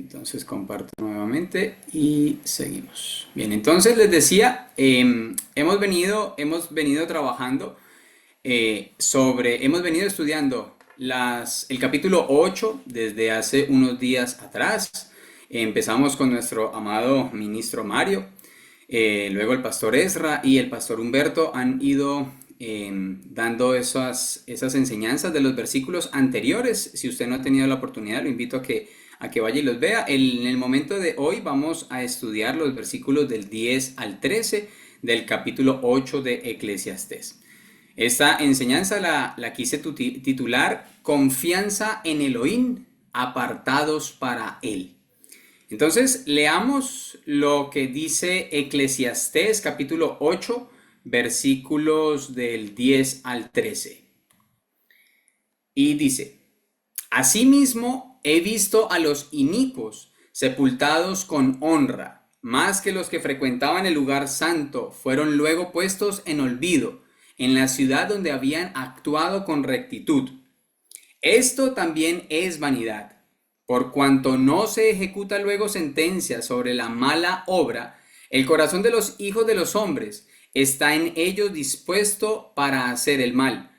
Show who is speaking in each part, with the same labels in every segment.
Speaker 1: Entonces comparto nuevamente y seguimos. Bien, entonces les decía, hemos venido trabajando hemos venido estudiando el capítulo 8 desde hace unos días atrás. Empezamos con nuestro amado ministro Mario, luego el pastor Ezra y el pastor Humberto han ido dando esas enseñanzas de los versículos anteriores. Si usted no ha tenido la oportunidad, lo invito a que vaya y los vea. En el momento de hoy vamos a estudiar los versículos del 10 al 13 del capítulo 8 de Eclesiastés. Esta enseñanza la quise titular Confianza en Elohim, apartados para Él. Entonces, leamos lo que dice Eclesiastés capítulo 8, versículos del 10 al 13. Y dice, Asimismo he visto a los inicuos sepultados con honra, más que los que frecuentaban el lugar santo fueron luego puestos en olvido en la ciudad donde habían actuado con rectitud. Esto también es vanidad, por cuanto no se ejecuta luego sentencia sobre la mala obra, el corazón de los hijos de los hombres está en ellos dispuesto para hacer el mal.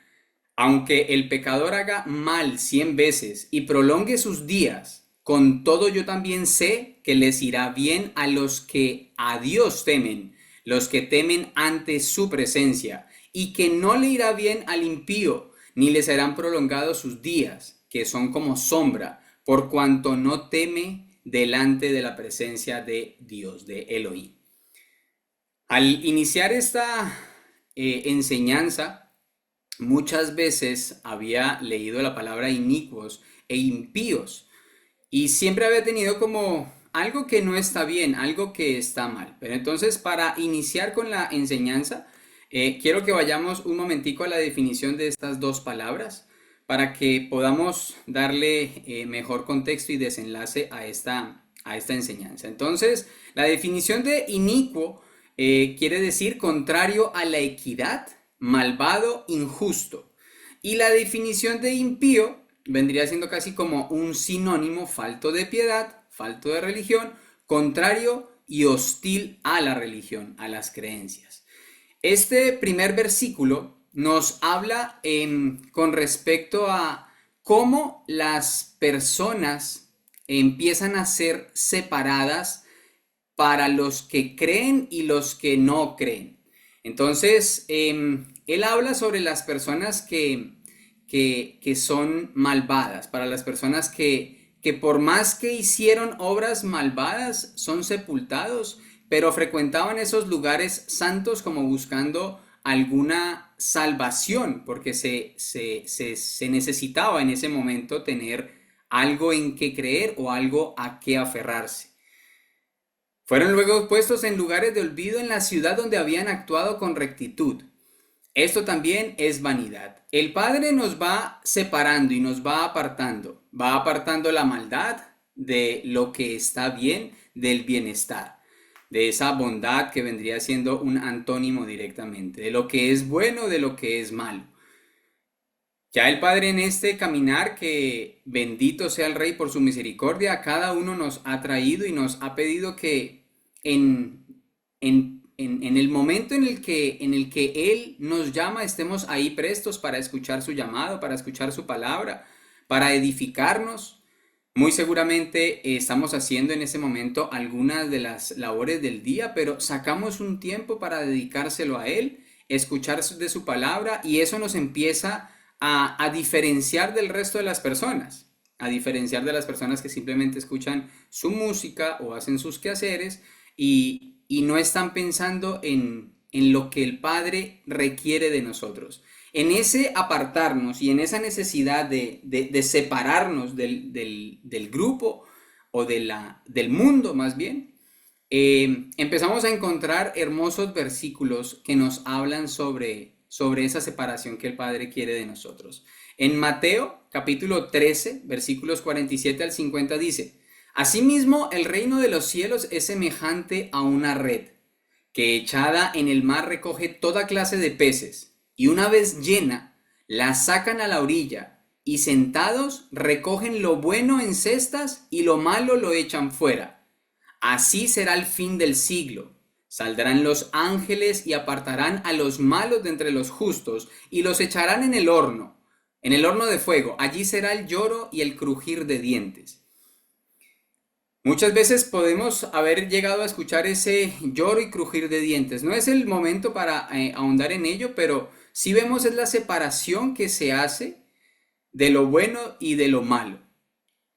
Speaker 1: Aunque el pecador haga mal 100 veces y prolongue sus días, con todo yo también sé que les irá bien a los que a Dios temen, los que temen ante su presencia, y que no le irá bien al impío, ni le serán prolongados sus días, que son como sombra, por cuanto no teme delante de la presencia de Dios, de Elohim. Al iniciar esta enseñanza, muchas veces había leído la palabra inicuos e impíos y siempre había tenido como algo que no está bien, algo que está mal. Pero entonces, para iniciar con la enseñanza, quiero que vayamos un momentico a la definición de estas dos palabras para que podamos darle mejor contexto y desenlace a esta enseñanza. Entonces, la definición de inicuo quiere decir contrario a la equidad, malvado, injusto. Y la definición de impío vendría siendo casi como un sinónimo: falto de piedad, falto de religión, contrario y hostil a la religión, a las creencias. Este primer versículo nos habla con respecto a cómo las personas empiezan a ser separadas para los que creen y los que no creen. Entonces, él habla sobre las personas que son malvadas, para las personas que por más que hicieron obras malvadas, son sepultados, pero frecuentaban esos lugares santos como buscando alguna salvación, porque se necesitaba en ese momento tener algo en que creer o algo a que aferrarse. Fueron luego puestos en lugares de olvido en la ciudad donde habían actuado con rectitud. Esto también es vanidad. El Padre nos va separando y nos va apartando la maldad de lo que está bien, del bienestar, de esa bondad que vendría siendo un antónimo directamente, de lo que es bueno, de lo que es malo. Ya el Padre en este caminar, que bendito sea el Rey por su misericordia, a cada uno nos ha traído y nos ha pedido que en el momento en el que Él nos llama, estemos ahí prestos para escuchar su llamado, para escuchar su palabra, para edificarnos. Muy seguramente estamos haciendo en ese momento algunas de las labores del día, pero sacamos un tiempo para dedicárselo a Él, escuchar de su palabra, y eso nos empieza a diferenciar del resto de las personas, a diferenciar de las personas que simplemente escuchan su música o hacen sus quehaceres y no están pensando en lo que el Padre requiere de nosotros. En ese apartarnos y en esa necesidad de separarnos del grupo o del mundo más bien, empezamos a encontrar hermosos versículos que nos hablan sobre esa separación que el Padre quiere de nosotros. En Mateo capítulo 13, versículos 47 al 50 dice: Asimismo, el reino de los cielos es semejante a una red, que echada en el mar recoge toda clase de peces, y una vez llena, la sacan a la orilla, y sentados recogen lo bueno en cestas y lo malo lo echan fuera. Así será el fin del siglo. Saldrán los ángeles y apartarán a los malos de entre los justos y los echarán en el horno de fuego. Allí será el lloro y el crujir de dientes. Muchas veces podemos haber llegado a escuchar ese lloro y crujir de dientes. No es el momento para ahondar en ello, pero sí vemos es la separación que se hace de lo bueno y de lo malo.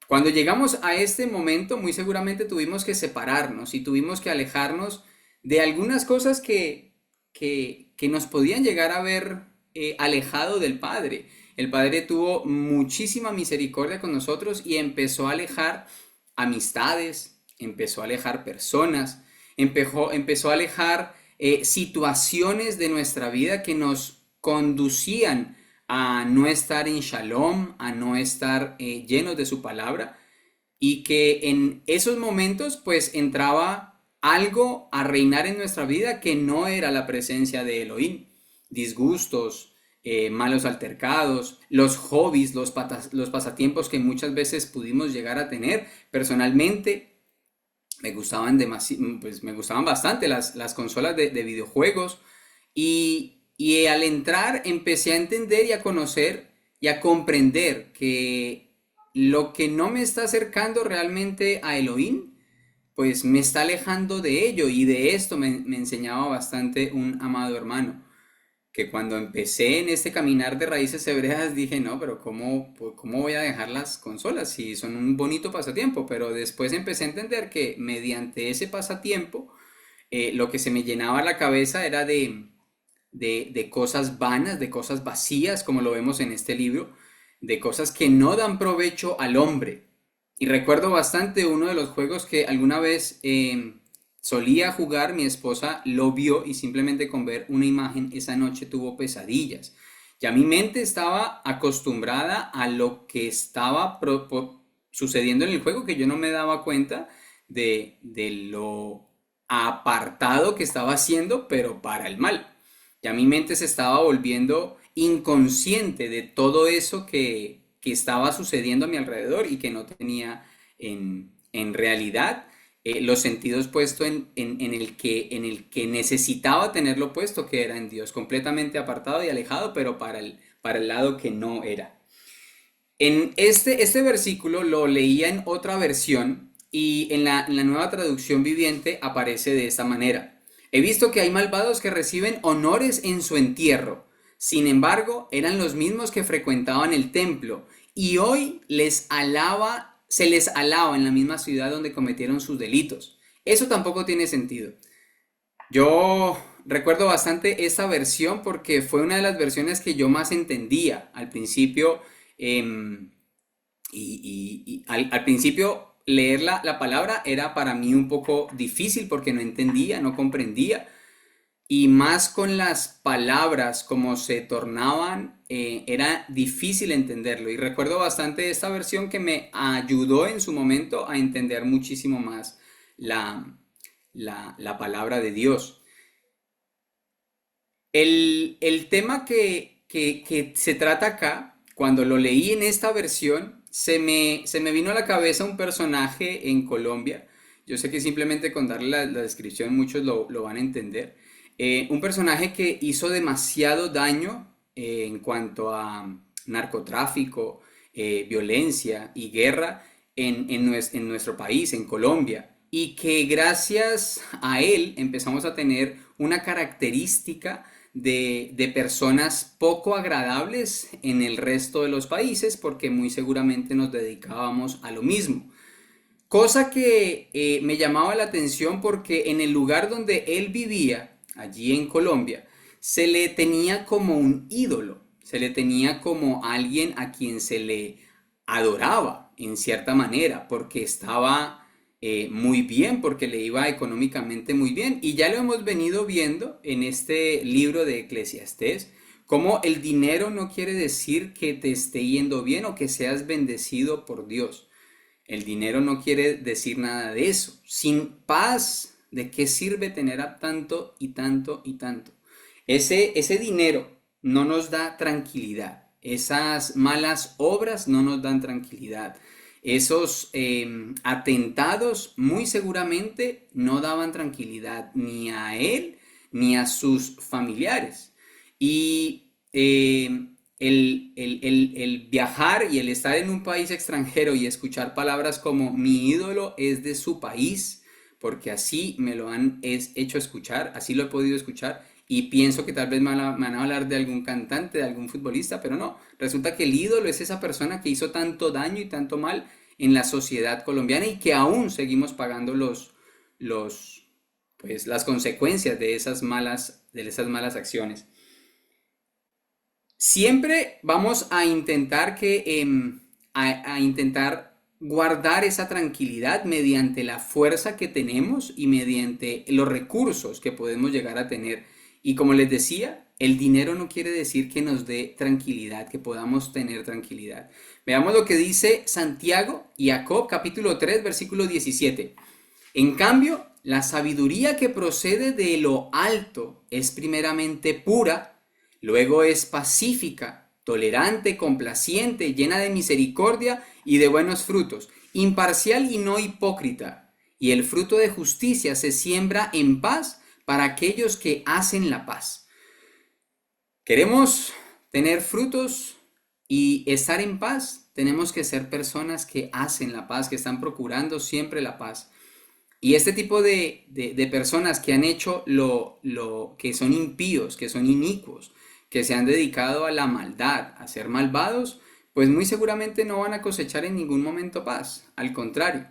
Speaker 1: Cuando llegamos a este momento, muy seguramente tuvimos que separarnos y tuvimos que alejarnos de algunas cosas que nos podían llegar a ver alejado del Padre. El Padre tuvo muchísima misericordia con nosotros y empezó a alejar amistades, empezó a alejar personas, empezó a alejar situaciones de nuestra vida que nos conducían a no estar en shalom, a no estar llenos de su palabra, y que en esos momentos pues entraba algo a reinar en nuestra vida que no era la presencia de Elohim. Disgustos, malos altercados, los hobbies, los pasatiempos que muchas veces pudimos llegar a tener. Personalmente pues, me gustaban bastante las consolas de videojuegos, y al entrar empecé a entender y a conocer y a comprender que lo que no me está acercando realmente a Elohim, pues me está alejando de ello, y de esto me enseñaba bastante un amado hermano, que cuando empecé en este caminar de raíces hebreas dije, no, pero ¿cómo voy a dejar las consolas si son un bonito pasatiempo? Pero después empecé a entender que mediante ese pasatiempo, lo que se me llenaba la cabeza era de cosas vanas, de cosas vacías, como lo vemos en este libro, de cosas que no dan provecho al hombre. Y recuerdo bastante uno de los juegos que alguna vez solía jugar, mi esposa lo vio y simplemente con ver una imagen esa noche tuvo pesadillas. Ya mi mente estaba acostumbrada a lo que estaba sucediendo en el juego, que yo no me daba cuenta de lo apartado que estaba haciendo, pero para el mal. Ya mi mente se estaba volviendo inconsciente de todo eso que estaba sucediendo a mi alrededor y que no tenía en realidad los sentidos puestos en el que necesitaba tenerlo puesto, que era en Dios, completamente apartado y alejado, pero para el lado que no era. En este versículo lo leía en otra versión, y en la nueva traducción viviente aparece de esta manera. He visto que hay malvados que reciben honores en su entierro. Sin embargo, eran los mismos que frecuentaban el templo, y hoy se les alaba en la misma ciudad donde cometieron sus delitos. Eso tampoco tiene sentido. Yo recuerdo bastante esta versión porque fue una de las versiones que yo más entendía al principio. em, al principio leer la palabra era para mí un poco difícil porque no entendía, no comprendía. Y más con las palabras como se tornaban, era difícil entenderlo. Y recuerdo bastante esta versión que me ayudó en su momento a entender muchísimo más la, la palabra de Dios. El tema que se trata acá, cuando lo leí en esta versión, se me vino a la cabeza un personaje en Colombia. Yo sé que simplemente con darle la descripción muchos lo van a entender. Un personaje que hizo demasiado daño en cuanto a narcotráfico, violencia y guerra en nuestro país, en Colombia. Y que gracias a él empezamos a tener una característica de personas poco agradables en el resto de los países, porque muy seguramente nos dedicábamos a lo mismo. Cosa que me llamaba la atención porque en el lugar donde él vivía, allí en Colombia, se le tenía como un ídolo, se le tenía como alguien a quien se le adoraba en cierta manera, porque estaba muy bien, porque le iba económicamente muy bien. Y ya lo hemos venido viendo en este libro de Eclesiastés, cómo el dinero no quiere decir que te esté yendo bien o que seas bendecido por Dios. El dinero no quiere decir nada de eso. Sin paz, ¿de qué sirve tener a tanto y tanto y tanto? Ese dinero no nos da tranquilidad. Esas malas obras no nos dan tranquilidad. Esos atentados muy seguramente no daban tranquilidad ni a él ni a sus familiares. Y el viajar y el estar en un país extranjero y escuchar palabras como mi ídolo es de su país, porque así me lo han hecho escuchar, así lo he podido escuchar, y pienso que tal vez me van a hablar de algún cantante, de algún futbolista, pero no, resulta que el ídolo es esa persona que hizo tanto daño y tanto mal en la sociedad colombiana y que aún seguimos pagando los, pues, las consecuencias de esas malas acciones. Siempre vamos a intentar a intentar guardar esa tranquilidad mediante la fuerza que tenemos y mediante los recursos que podemos llegar a tener. Y como les decía, el dinero no quiere decir que nos dé tranquilidad, que podamos tener tranquilidad. Veamos lo que dice Santiago y Jacob, capítulo 3 versículo 17. En cambio, la sabiduría que procede de lo alto es primeramente pura, luego es pacífica, tolerante, complaciente, llena de misericordia y de buenos frutos, imparcial y no hipócrita. Y el fruto de justicia se siembra en paz para aquellos que hacen la paz. ¿Queremos tener frutos y estar en paz? Tenemos que ser personas que hacen la paz, que están procurando siempre la paz. Y este tipo de personas que han hecho lo que son impíos, que son inicuos, que se han dedicado a la maldad, a ser malvados, pues muy seguramente no van a cosechar en ningún momento paz. Al contrario,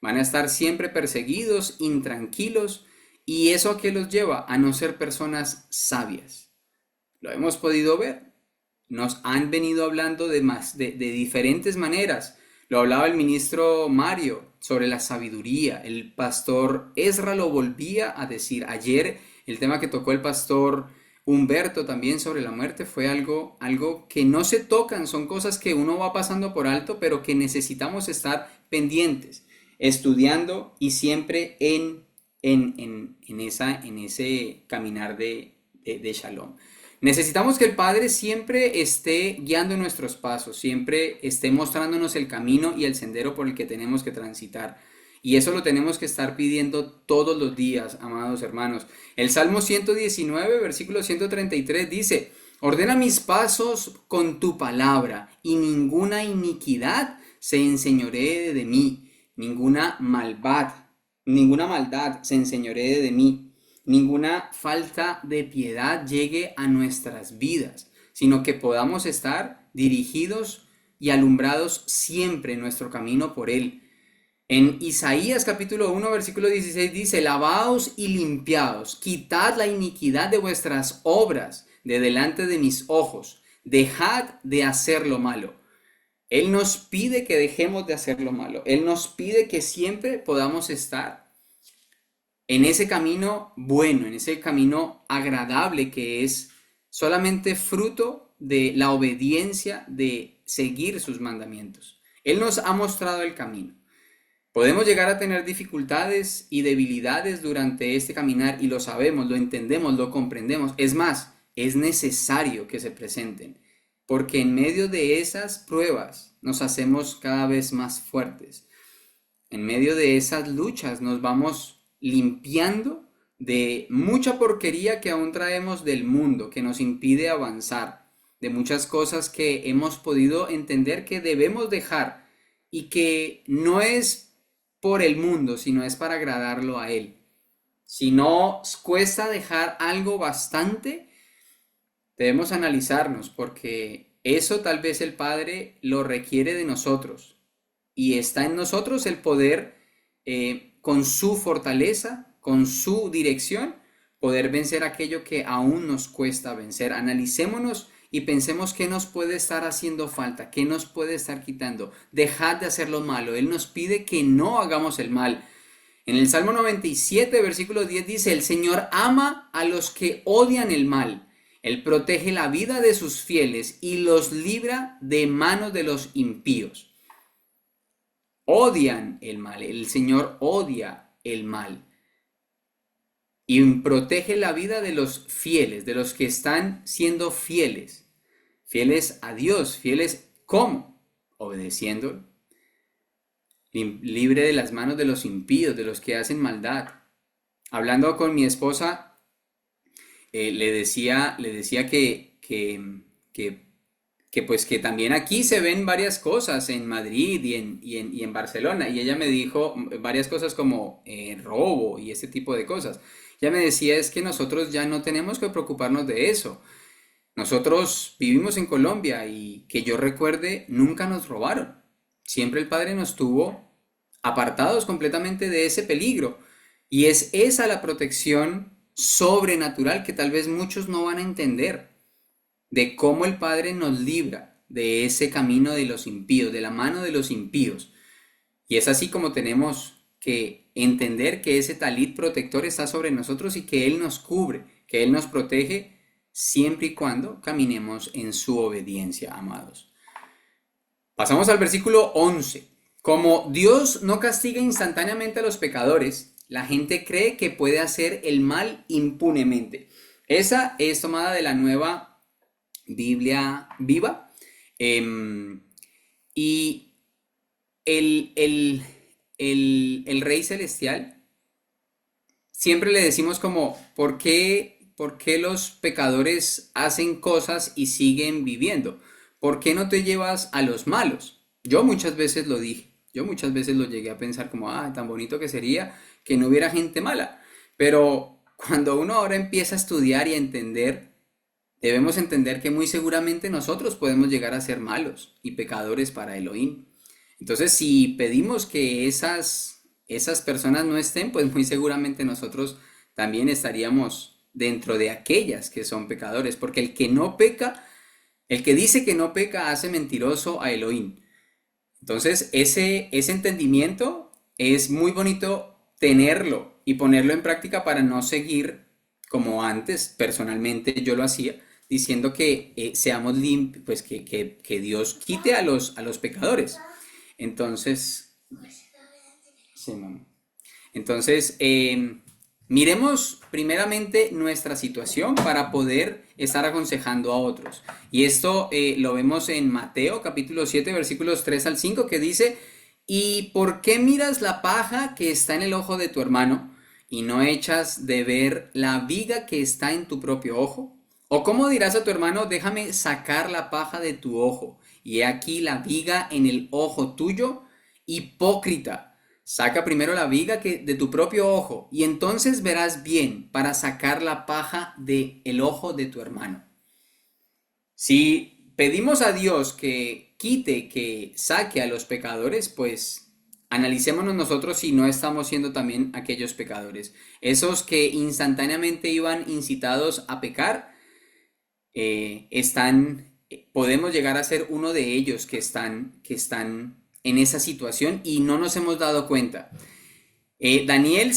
Speaker 1: van a estar siempre perseguidos, intranquilos, y eso a qué los lleva a no ser personas sabias. Lo hemos podido ver. Nos han venido hablando de diferentes maneras. Lo hablaba el ministro Mario sobre la sabiduría. El pastor Ezra lo volvía a decir. Ayer el tema que tocó el pastor Humberto también sobre la muerte fue algo que no se tocan. Son cosas que uno va pasando por alto, pero que necesitamos estar pendientes, estudiando y siempre en ese caminar de Shalom. Necesitamos que el Padre siempre esté guiando nuestros pasos, siempre esté mostrándonos el camino y el sendero por el que tenemos que transitar. Y eso lo tenemos que estar pidiendo todos los días, amados hermanos. El Salmo 119, versículo 133 dice, ordena mis pasos con tu palabra y ninguna iniquidad se enseñoree de mí, ninguna maldad se enseñoree de mí. Ninguna falta de piedad llegue a nuestras vidas, sino que podamos estar dirigidos y alumbrados siempre en nuestro camino por Él. En Isaías capítulo 1 versículo 16 dice, lavaos y limpiaos, quitad la iniquidad de vuestras obras de delante de mis ojos, dejad de hacer lo malo. Él nos pide que dejemos de hacer lo malo, Él nos pide que siempre podamos estar en ese camino bueno, en ese camino agradable que es solamente fruto de la obediencia de seguir sus mandamientos. Él nos ha mostrado el camino. Podemos llegar a tener dificultades y debilidades durante este caminar y lo sabemos, lo entendemos, lo comprendemos. Es más, es necesario que se presenten, porque en medio de esas pruebas nos hacemos cada vez más fuertes. En medio de esas luchas nos vamos limpiando de mucha porquería que aún traemos del mundo, que nos impide avanzar, de muchas cosas que hemos podido entender que debemos dejar y que no es por el mundo, sino es para agradarlo a Él. Si nos cuesta dejar algo bastante, debemos analizarnos porque eso tal vez el Padre lo requiere de nosotros y está en nosotros el poder con su fortaleza, con su dirección, poder vencer aquello que aún nos cuesta vencer. Analicémonos y pensemos qué nos puede estar haciendo falta, qué nos puede estar quitando. Dejad de hacer lo malo. Él nos pide que no hagamos el mal. En el Salmo 97, versículo 10 dice, el Señor ama a los que odian el mal. Él protege la vida de sus fieles y los libra de manos de los impíos. Odian el mal, el Señor odia el mal y protege la vida de los fieles, de los que están siendo fieles. fieles a Dios, fieles ¿cómo? Obedeciendo, libre de las manos de los impíos, de los que hacen maldad. Hablando con mi esposa, le decía que pues que también aquí se ven varias cosas en Madrid y en Barcelona. Y ella me dijo varias cosas como robo y ese tipo de cosas. Ella me decía es que nosotros ya no tenemos que preocuparnos de eso. Nosotros vivimos en Colombia y que yo recuerde, nunca nos robaron. Siempre el Padre nos tuvo apartados completamente de ese peligro. Y es esa la protección sobrenatural que tal vez muchos no van a entender, de cómo el Padre nos libra de ese camino de los impíos, de la mano de los impíos. Y es así como tenemos que entender que ese talit protector está sobre nosotros y que Él nos cubre, que Él nos protege siempre y cuando caminemos en su obediencia, amados. Pasamos al versículo 11. Como Dios no castiga instantáneamente a los pecadores, la gente cree que puede hacer el mal impunemente. Esa es tomada de la Nueva Biblia Viva. Y el Rey Celestial, siempre le decimos como, ¿por qué los pecadores hacen cosas y siguen viviendo? ¿Por qué no te llevas a los malos? Yo muchas veces lo dije, yo muchas veces lo llegué a pensar como, tan bonito que sería que no hubiera gente mala. Pero cuando uno ahora empieza a estudiar y a entender, debemos entender que muy seguramente nosotros podemos llegar a ser malos y pecadores para Elohim. Entonces, si pedimos que esas personas no estén, pues muy seguramente nosotros también estaríamos dentro de aquellas que son pecadores, porque el que no peca, el que dice que no peca, hace mentiroso a Elohim. Entonces, ese entendimiento es muy bonito tenerlo y ponerlo en práctica para no seguir como antes, personalmente yo lo hacía, diciendo que seamos limpios, pues que Dios quite a los pecadores. Entonces, sí, mamá. Entonces, miremos primeramente nuestra situación para poder estar aconsejando a otros. Y esto lo vemos en Mateo capítulo 7 versículos 3 al 5 que dice, ¿y por qué miras la paja que está en el ojo de tu hermano y no echas de ver la viga que está en tu propio ojo? ¿O cómo dirás a tu hermano, déjame sacar la paja de tu ojo y he aquí la viga en el ojo tuyo? Hipócrita. Saca primero la viga de tu propio ojo y entonces verás bien para sacar la paja del ojo de tu hermano. Si pedimos a Dios que quite, que saque a los pecadores, pues analicémonos nosotros si no estamos siendo también aquellos pecadores. Esos que instantáneamente iban incitados a pecar, podemos llegar a ser uno de ellos que están en esa situación y no nos hemos dado cuenta. Daniel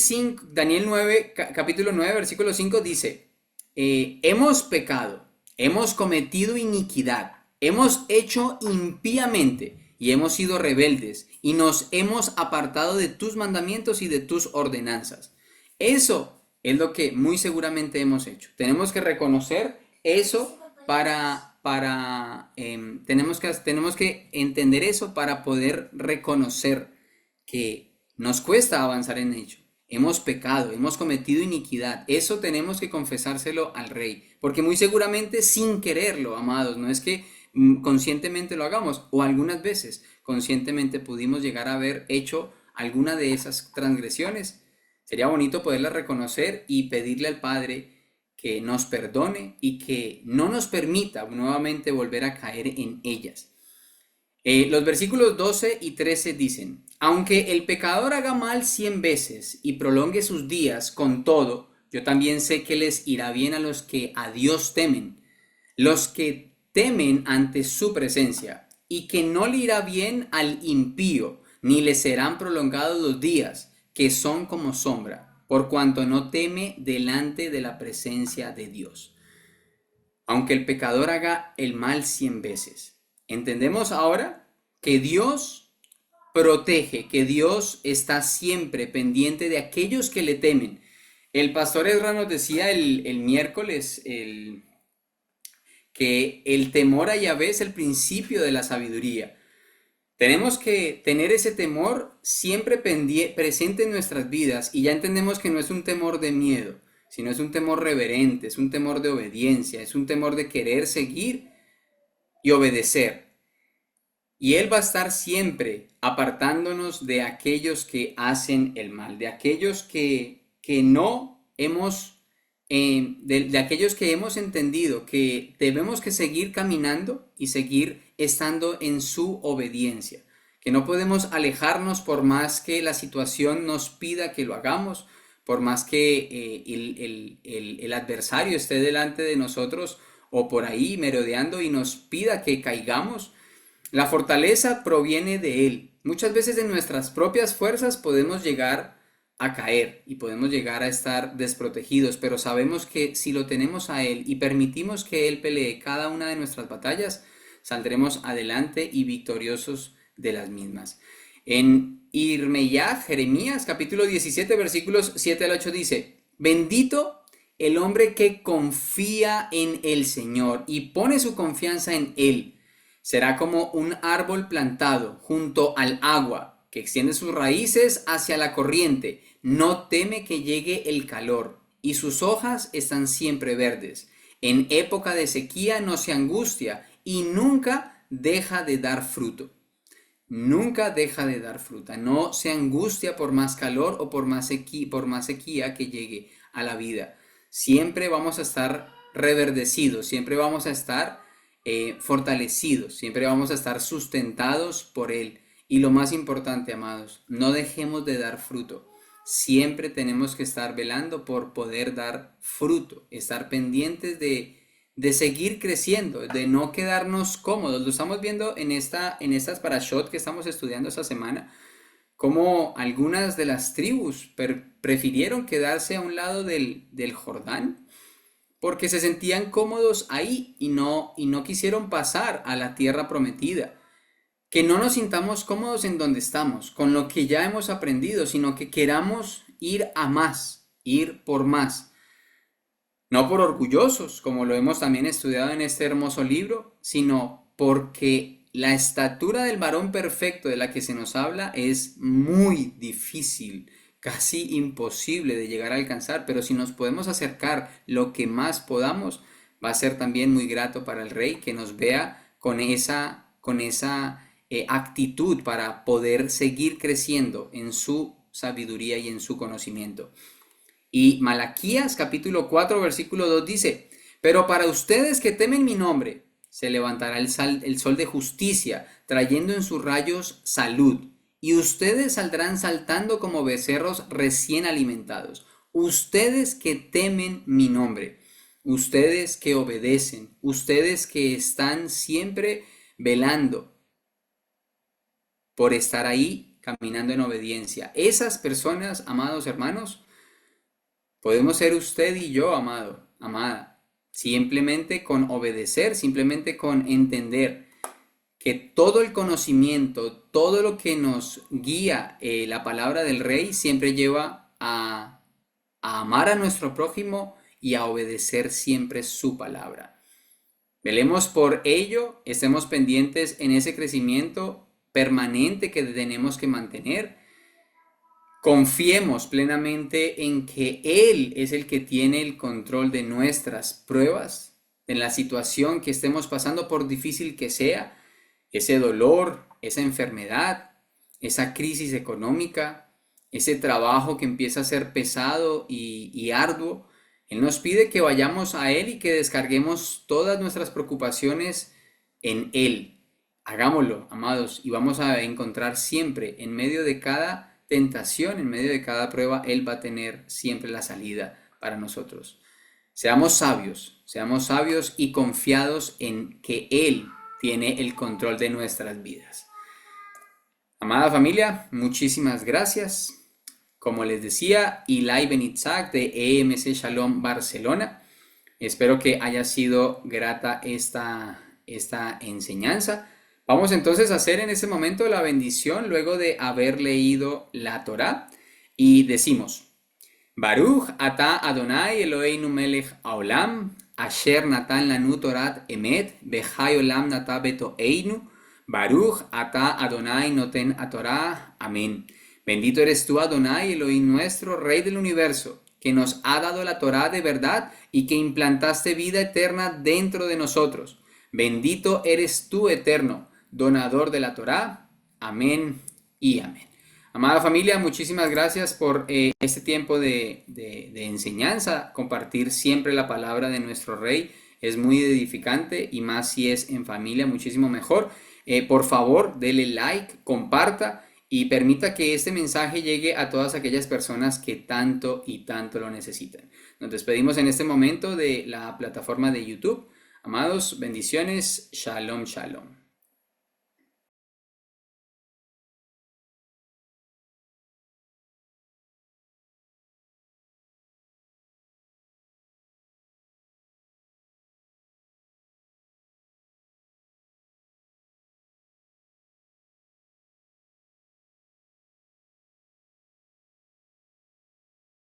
Speaker 1: 9, capítulo 9, versículo 5 dice, hemos pecado, hemos cometido iniquidad, hemos hecho impíamente y hemos sido rebeldes y nos hemos apartado de tus mandamientos y de tus ordenanzas. Eso es lo que muy seguramente hemos hecho. Tenemos que reconocer eso tenemos que entender eso para poder reconocer que nos cuesta avanzar en ello. Hemos pecado, hemos cometido iniquidad. Eso tenemos que confesárselo al Rey, porque muy seguramente sin quererlo, amados, no es que conscientemente lo hagamos, o algunas veces conscientemente pudimos llegar a haber hecho alguna de esas transgresiones. Sería bonito poderlas reconocer y pedirle al Padre que nos perdone y que no nos permita nuevamente volver a caer en ellas. Los versículos 12 y 13 dicen, aunque el pecador haga mal 100 veces y prolongue sus días, con todo, yo también sé que les irá bien a los que a Dios temen, los que temen ante su presencia, y que no le irá bien al impío, ni le serán prolongados los días, que son como sombra, por cuanto no teme delante de la presencia de Dios. Aunque el pecador haga el mal 100 veces. Entendemos ahora que Dios protege, que Dios está siempre pendiente de aquellos que le temen. El pastor Ezra nos decía el miércoles que el temor a Yahvé es el principio de la sabiduría. Tenemos que tener ese temor siempre presente en nuestras vidas, y ya entendemos que no es un temor de miedo, sino es un temor reverente, es un temor de obediencia, es un temor de querer seguir y obedecer. Y Él va a estar siempre apartándonos de aquellos que hacen el mal, de aquellos que no hemos, de aquellos que hemos entendido que debemos que seguir caminando y seguir estando en su obediencia, que no podemos alejarnos por más que la situación nos pida que lo hagamos, por más que el adversario esté delante de nosotros o por ahí merodeando y nos pida que caigamos. La fortaleza proviene de Él. Muchas veces en nuestras propias fuerzas podemos llegar a caer y podemos llegar a estar desprotegidos, pero sabemos que si lo tenemos a Él y permitimos que Él pelee cada una de nuestras batallas, saldremos adelante y victoriosos de las mismas. En Irmeyá, Jeremías, capítulo 17, versículos 7 al 8 dice: Bendito el hombre que confía en el Señor y pone su confianza en Él. Será como un árbol plantado junto al agua, que extiende sus raíces hacia la corriente. No teme que llegue el calor, y sus hojas están siempre verdes. En época de sequía no se angustia, y nunca deja de dar fruto. Nunca deja de dar fruta. No se angustia por más calor o por más sequía que llegue a la vida. Siempre vamos a estar reverdecidos, siempre vamos a estar fortalecidos, siempre vamos a estar sustentados por Él. Y lo más importante, amados, no dejemos de dar fruto. Siempre tenemos que estar velando por poder dar fruto, estar pendientes de seguir creciendo, de no quedarnos cómodos. Lo estamos viendo en estas parashot que estamos estudiando esta semana, como algunas de las tribus prefirieron quedarse a un lado del Jordán porque se sentían cómodos ahí y no quisieron pasar a la tierra prometida. Que no nos sintamos cómodos en donde estamos, con lo que ya hemos aprendido, sino que queramos ir a más, ir por más. No por orgullosos, como lo hemos también estudiado en este hermoso libro, sino porque la estatura del varón perfecto de la que se nos habla es muy difícil, casi imposible de llegar a alcanzar, pero si nos podemos acercar lo que más podamos, va a ser también muy grato para el Rey que nos vea con esa actitud para poder seguir creciendo en su sabiduría y en su conocimiento. Y Malaquías capítulo 4 versículo 2 dice: Pero para ustedes que temen mi nombre, se levantará el sol de justicia, trayendo en sus rayos salud. Y ustedes saldrán saltando como becerros recién alimentados. Ustedes que temen mi nombre, ustedes que obedecen, ustedes que están siempre velando por estar ahí caminando en obediencia. Esas personas, amados hermanos, podemos ser usted y yo, amado, amada, simplemente con obedecer, simplemente con entender que todo el conocimiento, todo lo que nos guía la palabra del Rey siempre lleva a amar a nuestro prójimo y a obedecer siempre su palabra. Velemos por ello, estemos pendientes en ese crecimiento permanente que tenemos que mantener. Confiemos plenamente en que Él es el que tiene el control de nuestras pruebas, en la situación que estemos pasando, por difícil que sea, ese dolor, esa enfermedad, esa crisis económica, ese trabajo que empieza a ser pesado y arduo. Él nos pide que vayamos a Él y que descarguemos todas nuestras preocupaciones en Él. Hagámoslo, amados, y vamos a encontrar siempre en medio de cada tentación, en medio de cada prueba, Él va a tener siempre la salida para nosotros. Seamos sabios y confiados en que Él tiene el control de nuestras vidas. Amada familia, muchísimas gracias. Como les decía, Eli Benitzak de EMC Shalom Barcelona. Espero que haya sido grata esta enseñanza. Vamos entonces a hacer en este momento la bendición luego de haber leído la Torá y decimos: Baruch atah Adonai Eloheinu melech haolam, Asher natan lanu torat emet, Bechai olam nata beto einu, Baruch ata Adonai noten a Torah. Amén. Bendito eres tú, Adonai, Elohim nuestro, Rey del universo, que nos ha dado la Torah de verdad y que implantaste vida eterna dentro de nosotros. Bendito eres tú, eterno, donador de la Torah. Amén y amén. Amada familia, muchísimas gracias por este tiempo de enseñanza. Compartir siempre la palabra de nuestro Rey es muy edificante y más si es en familia, muchísimo mejor. Por favor, dele like, comparta y permita que este mensaje llegue a todas aquellas personas que tanto y tanto lo necesitan. Nos despedimos en este momento de la plataforma de YouTube. Amados, bendiciones. Shalom, shalom.